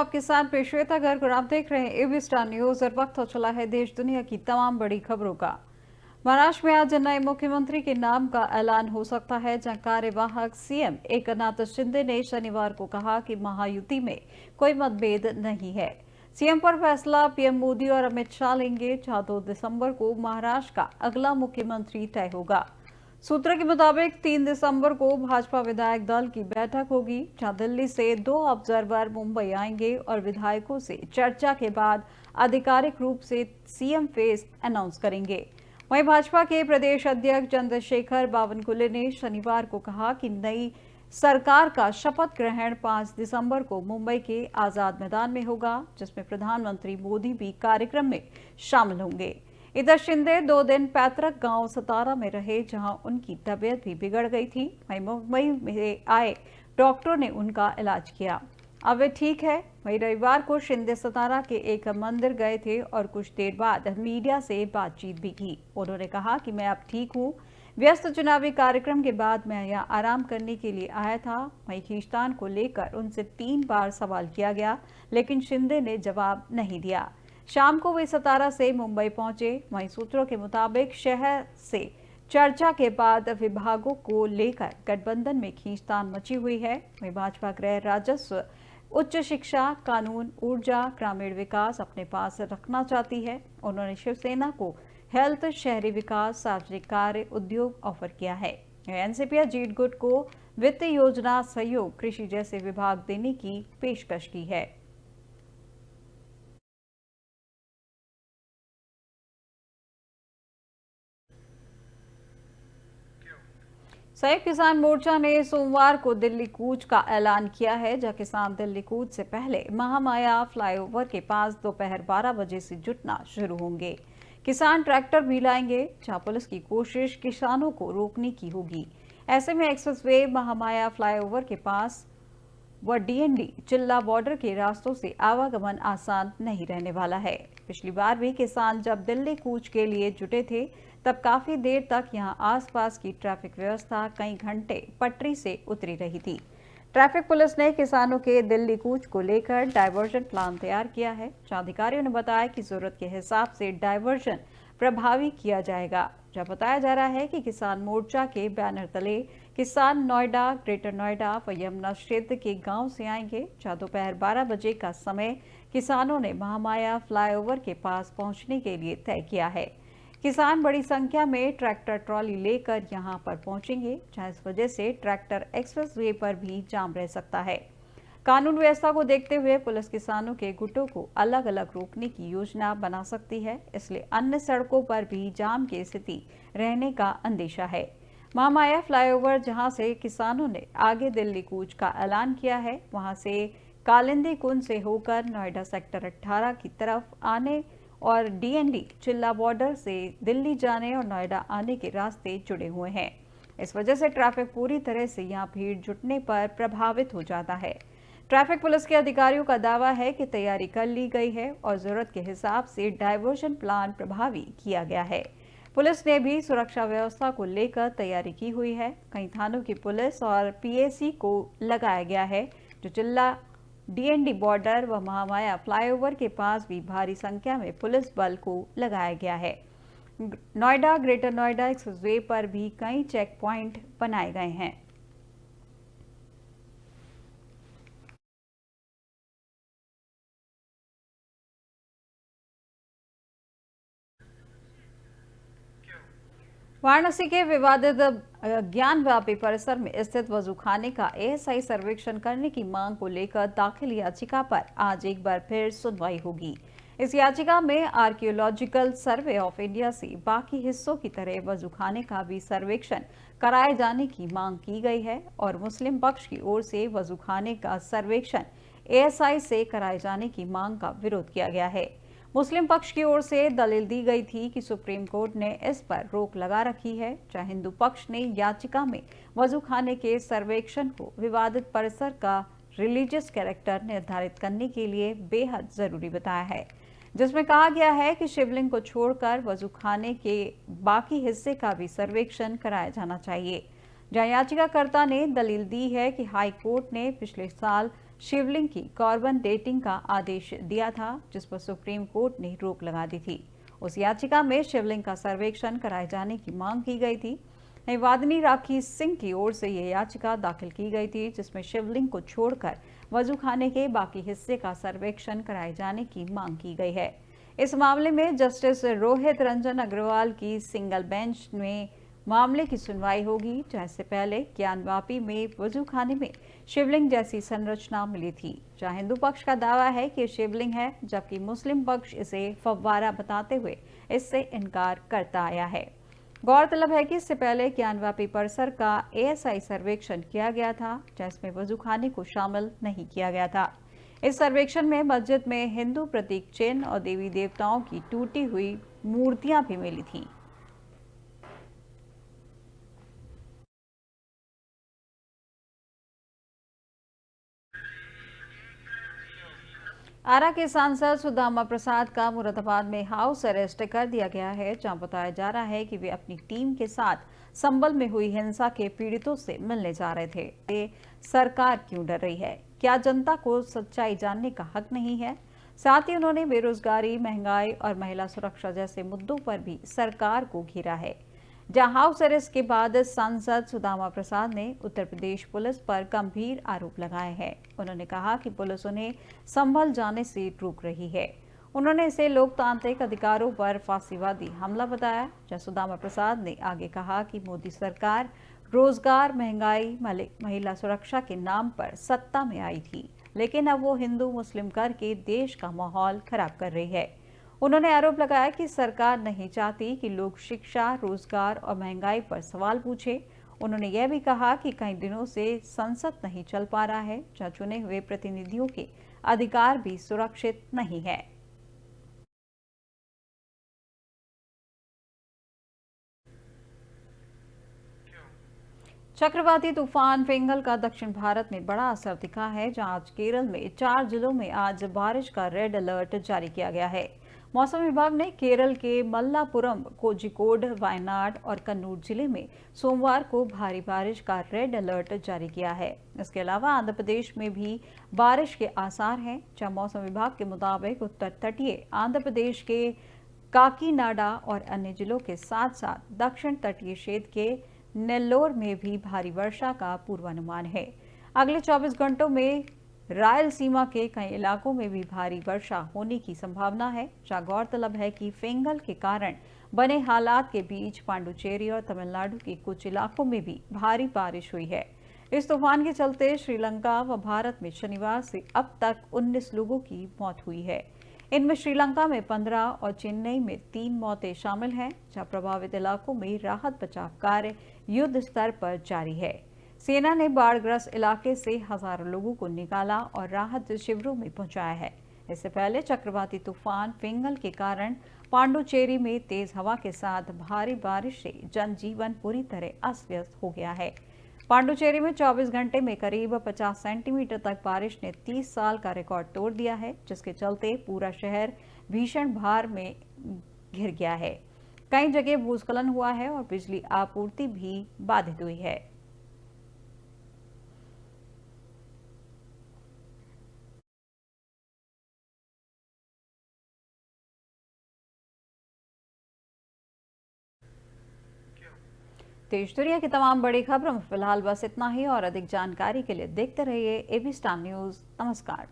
आपके साथ मैं श्वेता गर्ग और आप देख रहे हैं एबी स्टार न्यूज और वक्त हो चला है देश दुनिया की तमाम बड़ी खबरों का। महाराष्ट्र में आज नए मुख्यमंत्री के नाम का ऐलान हो सकता है, जहां कार्यवाहक सीएम एकनाथ शिंदे ने शनिवार को कहा कि महायुति में कोई मतभेद नहीं है। सीएम पर फैसला पीएम मोदी और अमित शाह लेंगे, जहां 2 दिसंबर को महाराष्ट्र का अगला मुख्यमंत्री तय होगा। सूत्रों के मुताबिक 3 दिसंबर को भाजपा विधायक दल की बैठक होगी, जहां दिल्ली से 2 ऑब्जर्वर मुंबई आएंगे और विधायकों से चर्चा के बाद आधिकारिक रूप से सीएम फेस अनाउंस करेंगे। वहीं भाजपा के प्रदेश अध्यक्ष चंद्रशेखर बावनकुले ने शनिवार को कहा कि नई सरकार का शपथ ग्रहण 5 दिसंबर को मुंबई के आजाद मैदान में होगा, जिसमें प्रधानमंत्री मोदी भी कार्यक्रम में शामिल होंगे। इधर शिंदे 2 दिन पैतृक गांव सतारा में रहे, जहां उनकी तबीयत भी बिगड़ गई थी। वहीं मुंबई में आए डॉक्टरों ने उनका इलाज किया, अब वे ठीक है। वहीं रविवार को शिंदे सतारा के एक मंदिर गए थे और कुछ देर बाद मीडिया से बातचीत भी की। उन्होंने कहा कि मैं अब ठीक हूं। व्यस्त चुनावी कार्यक्रम के बाद मैं यहाँ आराम करने के लिए आया था। वहीं खींचतान को लेकर उनसे 3 बार सवाल किया गया, लेकिन शिंदे ने जवाब नहीं दिया। शाम को वे सतारा से मुंबई पहुंचे। वहीं सूत्रों के मुताबिक शहर से चर्चा के बाद विभागों को लेकर गठबंधन में खींचतान मची हुई है। वहीं भाजपा गृह, राजस्व, उच्च शिक्षा, कानून, ऊर्जा, ग्रामीण विकास अपने पास रखना चाहती है। उन्होंने शिवसेना को हेल्थ, शहरी विकास, सार्वजनिक कार्य, उद्योग ऑफर किया है। एनसीपी या जीट गुट को वित्त योजना, सहयोग, कृषि जैसे विभाग देने की पेशकश की है। संयुक्त किसान मोर्चा ने सोमवार को दिल्ली कूच का ऐलान किया है, जहां किसान दिल्ली कूच से पहले महामाया फ्लाईओवर के पास दोपहर 12 बजे से जुटना शुरू होंगे। किसान ट्रैक्टर भी लाएंगे, जहां पुलिस की कोशिश किसानों को रोकने की होगी। ऐसे में एक्सप्रेसवे, महामाया फ्लाईओवर के पास व डीएनडी चिल्ला बॉर्डर के रास्तों से आवागमन आसान नहीं रहने वाला है। पिछली बार भी किसान जब दिल्ली कूच के लिए जुटे थे, तब काफी देर तक यहां आसपास की ट्रैफिक व्यवस्था कई घंटे पटरी से उतरी रही थी। ट्रैफिक पुलिस ने किसानों के दिल्ली कूच को लेकर डायवर्जन प्लान तैयार किया है, जहां अधिकारियों ने बताया कि जरूरत के हिसाब से डायवर्जन प्रभावी किया जाएगा। जहां बताया जा रहा है कि किसान मोर्चा के बैनर तले किसान नोएडा, ग्रेटर नोएडा व यमुना क्षेत्र के गांव से आएंगे, जहां दोपहर 12 बजे का समय किसानों ने महामाया फ्लाईओवर के पास पहुंचने के लिए तय किया है। किसान बड़ी संख्या में ट्रैक्टर ट्रॉली लेकर यहां पर पहुंचेंगे, जहां इस वजह से ट्रैक्टर एक्सप्रेसवे पर भी जाम रह सकता है। कानून व्यवस्था को देखते हुए पुलिस किसानों के गुटों को अलग अलग रोकने की योजना बना सकती है, इसलिए अन्य सड़कों पर भी जाम की स्थिति रहने का अंदेशा है। महामाया फ्लाईओवर, जहां से किसानों ने आगे दिल्ली कूच का ऐलान किया है, वहां से कालिंदी कुंज से होकर नोएडा सेक्टर 18 की तरफ आने और डीएनडी चिल्ला बॉर्डर से दिल्ली जाने और नोएडा आने के रास्ते जुड़े हुए हैं। इस वजह से ट्रैफिक पूरी तरह से यहां भीड़ जुटने पर प्रभावित हो जाता है। ट्रैफिक पुलिस के अधिकारियों का दावा है कि तैयारी कर ली गई है और जरूरत के हिसाब से डायवर्जन प्लान प्रभावी किया गया है। पुलिस ने भी सुरक्षा व्यवस्था को लेकर तैयारी की हुई है। कई थानों की पुलिस और पीएसी को लगाया गया है, जो चिल्ला, डीएनडी बॉर्डर व महामाया फ्लाईओवर के पास भी भारी संख्या में पुलिस बल को लगाया गया है। नोएडा, ग्रेटर नोएडा एक्सप्रेसवे पर भी कई चेक पॉइंट बनाए गए हैं। वाराणसी के विवादित ज्ञानव्यापी परिसर में स्थित वजूखाने का एएसआई सर्वेक्षण करने की मांग को लेकर दाखिल याचिका पर आज एक बार फिर सुनवाई होगी। इस याचिका में आर्कियोलॉजिकल सर्वे ऑफ इंडिया से बाकी हिस्सों की तरह वजूखाने का भी सर्वेक्षण कराए जाने की मांग की गई है और मुस्लिम पक्ष की ओर से वजूखाने का सर्वेक्षण एएसआई से कराए जाने की मांग का विरोध किया गया है। मुस्लिम पक्ष की ओर से दलील दी गई थी कि सुप्रीम कोर्ट ने इस पर रोक लगा रखी है, जहां हिंदू पक्ष ने याचिका में वजूखाने के सर्वेक्षण को विवादित परिसर का रिलीजियस कैरेक्टर निर्धारित करने के लिए बेहद जरूरी बताया है, जिसमें कहा गया है कि शिवलिंग को छोड़कर वजूखाने के बाकी हिस्से का भी सर्वेक्षण कराया जाना चाहिए। जहां याचिकाकर्ता ने दलील दी है कि हाई कोर्ट ने पिछले साल शिवलिंग की कॉर्बन डेटिंग का आदेश दिया था, जिस पर सुप्रीम कोर्ट ने रोक लगा दी थी। उस याचिका में शिवलिंग का सर्वेक्षण कराए जाने की मांग की गई थी। वादिनी राखी सिंह की ओर से यह याचिका दाखिल की गई थी, जिसमें शिवलिंग को छोड़कर वजू खाने के बाकी हिस्से का सर्वेक्षण कराए जाने की मांग की गई है। इस मामले में जस्टिस रोहित रंजन अग्रवाल की सिंगल बेंच में मामले की सुनवाई होगी, जहां इससे पहले ज्ञानवापी में वजू खाने में शिवलिंग जैसी संरचना मिली थी, जहां हिंदू पक्ष का दावा है कि शिवलिंग है, जबकि मुस्लिम पक्ष इसे फव्वारा बताते हुए इससे इनकार करता आया है। गौरतलब है कि इससे पहले ज्ञानवापी परिसर का एएसआई सर्वेक्षण किया गया था, जिसमें वजू खाने को शामिल नहीं किया गया था। इस सर्वेक्षण में मस्जिद में हिंदू प्रतीक चिन्ह और देवी देवताओं की टूटी हुई मूर्तियां भी मिली थीं। आरा के सांसद सुदामा प्रसाद का मुरादाबाद में हाउस अरेस्ट कर दिया गया है, जहां बताया जा रहा है कि वे अपनी टीम के साथ संभल में हुई हिंसा के पीड़ितों से मिलने जा रहे थे। सरकार क्यों डर रही है? क्या जनता को सच्चाई जानने का हक नहीं है? साथ ही उन्होंने बेरोजगारी, महंगाई और महिला सुरक्षा जैसे मुद्दों पर भी सरकार को घेरा है। जहां हाउस अरेस्ट के बाद सांसद सुदामा प्रसाद ने उत्तर प्रदेश पुलिस पर गंभीर आरोप लगाए हैं। उन्होंने कहा कि पुलिस उन्हें संभल जाने से रोक रही है। उन्होंने इसे लोकतांत्रिक अधिकारों पर फांसीवादी हमला बताया। जहां सुदामा प्रसाद ने आगे कहा कि मोदी सरकार रोजगार, महंगाई, महिला सुरक्षा के नाम पर सत्ता में आई थी, लेकिन अब वो हिंदू मुस्लिम करके देश का माहौल खराब कर रही है। उन्होंने आरोप लगाया कि सरकार नहीं चाहती कि लोग शिक्षा, रोजगार और महंगाई पर सवाल पूछे। उन्होंने यह भी कहा कि कई दिनों से संसद नहीं चल पा रहा है, जहां चुने हुए प्रतिनिधियों के अधिकार भी सुरक्षित नहीं है। चक्रवाती तूफान फेंगल का दक्षिण भारत में बड़ा असर दिखा है, जहां आज केरल में 4 जिलों में आज बारिश का रेड अलर्ट जारी किया गया है। मौसम विभाग ने केरल के मल्लापुरम, कोझिकोड, वायनाड और कन्नूर जिले में सोमवार को भारी बारिश का रेड अलर्ट जारी किया है। इसके अलावा आंध्र प्रदेश में भी बारिश के आसार हैं, जहां मौसम विभाग के मुताबिक उत्तर तटीय आंध्र प्रदेश के काकीनाडा और अन्य जिलों के साथ साथ दक्षिण तटीय क्षेत्र के नेल्लोर में भी भारी वर्षा का पूर्वानुमान है। अगले 24 घंटों में रायलसीमा के कई इलाकों में भी भारी वर्षा होने की संभावना है। जहां गौरतलब है कि फेंगल के कारण बने हालात के बीच पांडुचेरी और तमिलनाडु के कुछ इलाकों में भी भारी बारिश हुई है। इस तूफान के चलते श्रीलंका व भारत में शनिवार से अब तक 19 लोगों की मौत हुई है। इनमें श्रीलंका में 15 और चेन्नई में 3 मौतें शामिल हैं, जहां प्रभावित इलाकों में राहत बचाव कार्य युद्ध स्तर पर जारी है। सेना ने बाढ़ग्रस्त इलाके से हजारों लोगों को निकाला और राहत शिविरों में पहुंचाया है। इससे पहले चक्रवाती तूफान फेंगल के कारण पांडुचेरी में तेज हवा के साथ भारी बारिश से जनजीवन पूरी तरह अस्त व्यस्त हो गया है। पांडुचेरी में 24 घंटे में करीब 50 सेंटीमीटर तक बारिश ने 30 साल का रिकॉर्ड तोड़ दिया है, जिसके चलते पूरा शहर भीषण भार में घिर गया है। कई जगह भूस्खलन हुआ है और बिजली आपूर्ति भी बाधित हुई है। देश दुनिया की तमाम बड़ी खबरों में फिलहाल बस इतना ही, और अधिक जानकारी के लिए देखते रहिए एबी स्टार न्यूज। नमस्कार।